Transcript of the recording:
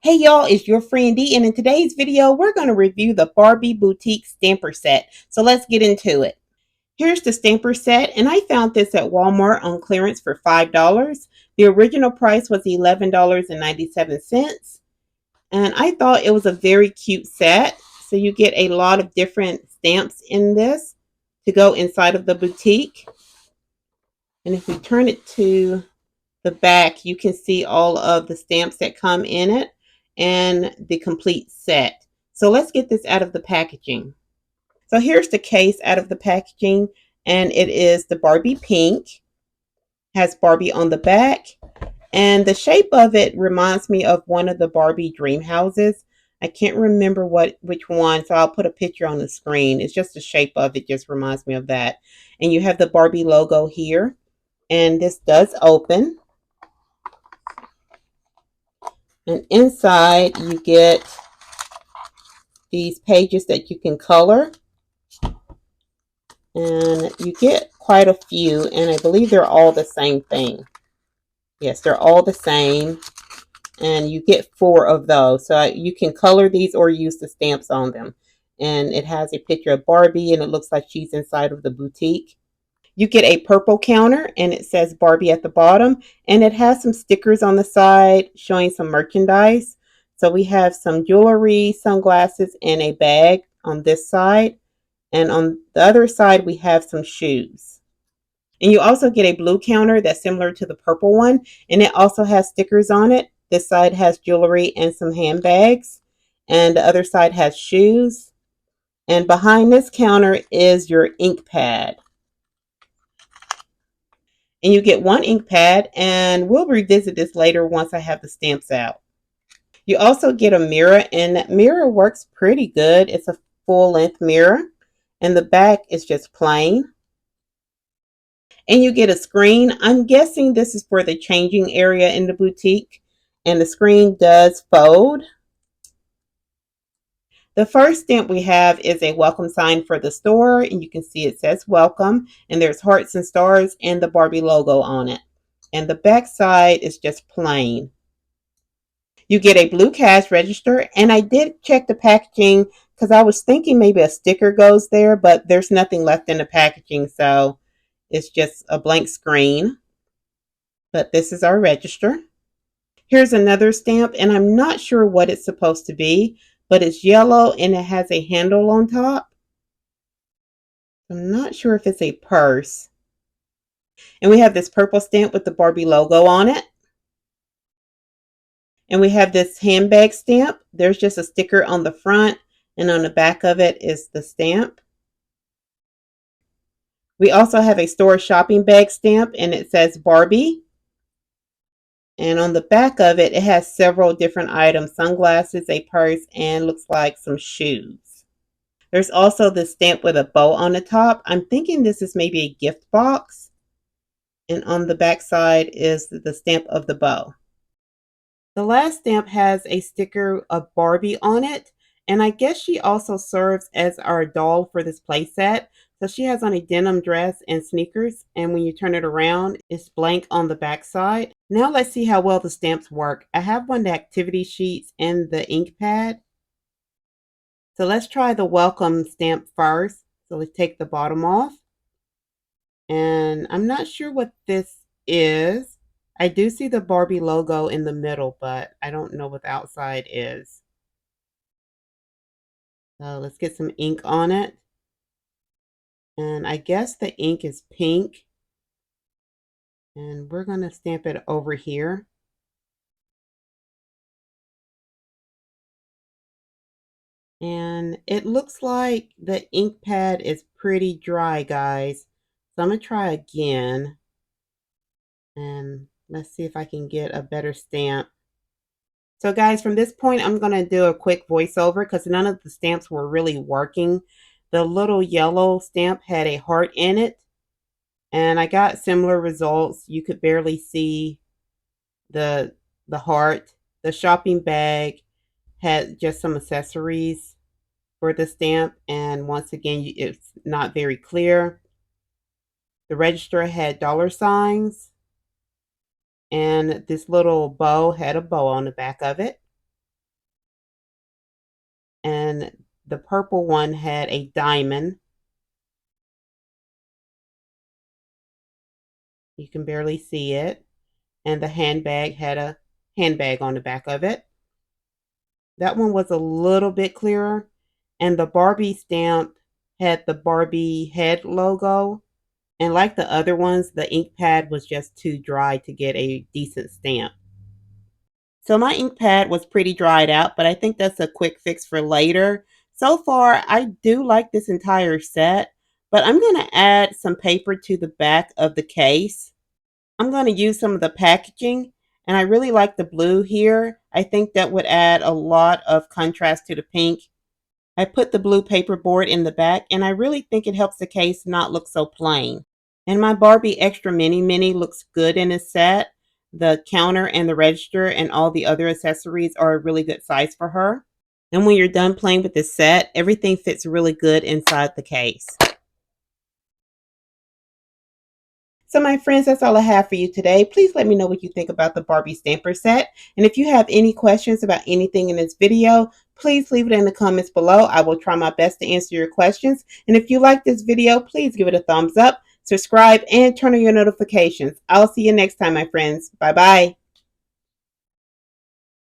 Hey y'all, it's your friend D, and in today's video, we're going to review the Barbie Boutique Stamper Set. So let's get into it. Here's the Stamper Set, and I found this at Walmart on clearance for $5. The original price was $11.97, and I thought it was a very cute set. So you get a lot of different stamps in this to go inside of the boutique. And if we turn it to the back, you can see all of the stamps that come in it and the complete set. So let's get this out of the packaging. So here's the case out of the packaging, and it is the Barbie pink, has Barbie on the back, and the shape of it reminds me of one of the Barbie dream houses. I can't remember which one, so I'll put a picture on the screen. It's just the shape of it just reminds me of that. And you have the Barbie logo here, and this does open. And inside you get these pages that you can color. And you get quite a few, and I believe they're all the same thing. Yes, they're all the same. And you get 4 of those. So you can color these or use the stamps on them. And it has a picture of Barbie, and it looks like she's inside of the boutique. You get a purple counter, and it says Barbie at the bottom, and it has some stickers on the side showing some merchandise. So we have some jewelry, sunglasses, and a bag on this side. And on the other side, we have some shoes. And you also get a blue counter that's similar to the purple one, and it also has stickers on it. This side has jewelry and some handbags, and the other side has shoes. And behind this counter is your ink pad. And you get 1 ink pad, and we'll revisit this later once I have the stamps out. You also get a mirror, and that mirror works pretty good. It's a full-length mirror, and the back is just plain. And you get a screen. I'm guessing this is for the changing area in the boutique, and the screen does fold. The first stamp we have is a welcome sign for the store, and you can see it says welcome, and there's hearts and stars and the Barbie logo on it. And the back side is just plain. You get a blue cash register, and I did check the packaging because I was thinking maybe a sticker goes there, but there's nothing left in the packaging, so it's just a blank screen. But this is our register. Here's another stamp, and I'm not sure what it's supposed to be, but it's yellow and it has a handle on top. I'm not sure if it's a purse. And we have this purple stamp with the Barbie logo on it. And we have this handbag stamp. There's just a sticker on the front, and on the back of it is the stamp. We also have a store shopping bag stamp, and it says Barbie. And on the back of it, it has several different items, sunglasses, a purse, and looks like some shoes. There's also this stamp with a bow on the top. I'm thinking this is maybe a gift box. And on the back side is the stamp of the bow. The last stamp has a sticker of Barbie on it. And I guess she also serves as our doll for this playset. So she has on a denim dress and sneakers, and when you turn it around, it's blank on the back side. Now let's see how well the stamps work. I have one of the activity sheets and the ink pad. So let's try the welcome stamp first. So let's take the bottom off. And I'm not sure what this is. I do see the Barbie logo in the middle, but I don't know what the outside is. So let's get some ink on it. And I guess the ink is pink. And we're going to stamp it over here. And it looks like the ink pad is pretty dry, guys. So I'm going to try again. And let's see if I can get a better stamp. So guys, from this point, I'm going to do a quick voiceover because none of the stamps were really working. The little yellow stamp had a heart in it, and I got similar results. You could barely see the heart. The shopping bag had just some accessories for the stamp, and once again, it's not very clear. The register had dollar signs, and this little bow had a bow on the back of it. and the purple one had a diamond. You can barely see it. And the handbag had a handbag on the back of it. That one was a little bit clearer. And the Barbie stamp had the Barbie head logo. And like the other ones, the ink pad was just too dry to get a decent stamp. So my ink pad was pretty dried out, but I think that's a quick fix for later. So far, I do like this entire set, but I'm going to add some paper to the back of the case. I'm going to use some of the packaging, and I really like the blue here. I think that would add a lot of contrast to the pink. I put the blue paperboard in the back, and I really think it helps the case not look so plain. And my Barbie Extra Mini Mini looks good in this set. The counter and the register and all the other accessories are a really good size for her. And when you're done playing with this set, everything fits really good inside the case. So my friends, that's all I have for you today. Please let me know what you think about the Barbie Stamper set. And if you have any questions about anything in this video, please leave it in the comments below. I will try my best to answer your questions. And if you like this video, please give it a thumbs up, subscribe, and turn on your notifications. I'll see you next time, my friends. Bye-bye.